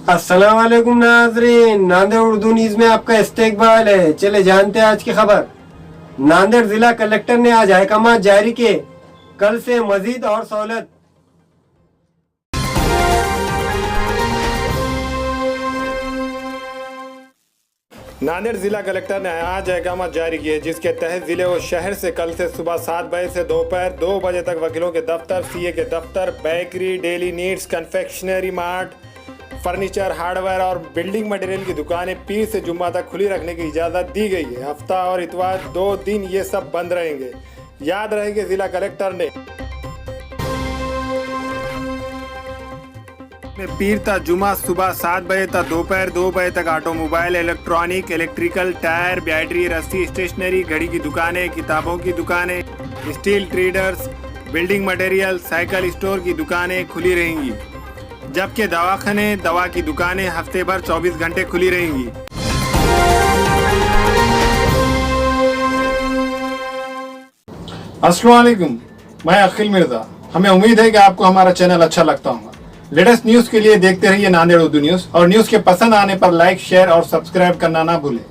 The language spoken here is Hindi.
अस्सलाम वालेकुम नाजरीन, नांदेड़ उर्दू न्यूज में आपका इस्तकबाल है। चले जानते हैं आज की खबर। नांदेड़ जिला कलेक्टर ने आज अहकाम जारी किए, कल से मजीद और सहूलत। नांदेड़ जिला कलेक्टर ने आज अहकाम जारी किए, जिसके तहत जिले और शहर से कल से सुबह 7 बजे से दोपहर 2 बजे तक वकीलों के दफ्तर, सीए के दफ्तर, bakery, daily needs, confectionery mart, furniture, hardware और बिल्डिंग मटेरियल की दुकानें पीर से जुम्मा तक खुली रखने की इजाज़त दी गई है। हफ्ता और इतवार 2 दिन ये सब बंद रहेंगे। याद रहे कि जिला कलेक्टर ने पीर ता जुमा सुबह 7 बजे तक दोपहर 2 बजे तक automobile, electronic, electrical, tyre, battery, रस्सी, स्टेशनरी, घड़ी की दुकानें, किताबों की दुकानें, steel traders, building material, cycle store की दुकानें खुली रहेंगी, जबकि दवाखाने, दवा की दुकानें हफ्ते भर 24 घंटे खुली रहेंगी। अस्सलाम वालेकुम, मैं अखिल मिर्जा। हमें उम्मीद है कि आपको हमारा चैनल अच्छा लगता होगा। लेटेस्ट न्यूज के लिए देखते रहिए नांदेड़ उर्दू न्यूज, और न्यूज के पसंद आने पर लाइक, शेयर और सब्सक्राइब करना ना भूलें।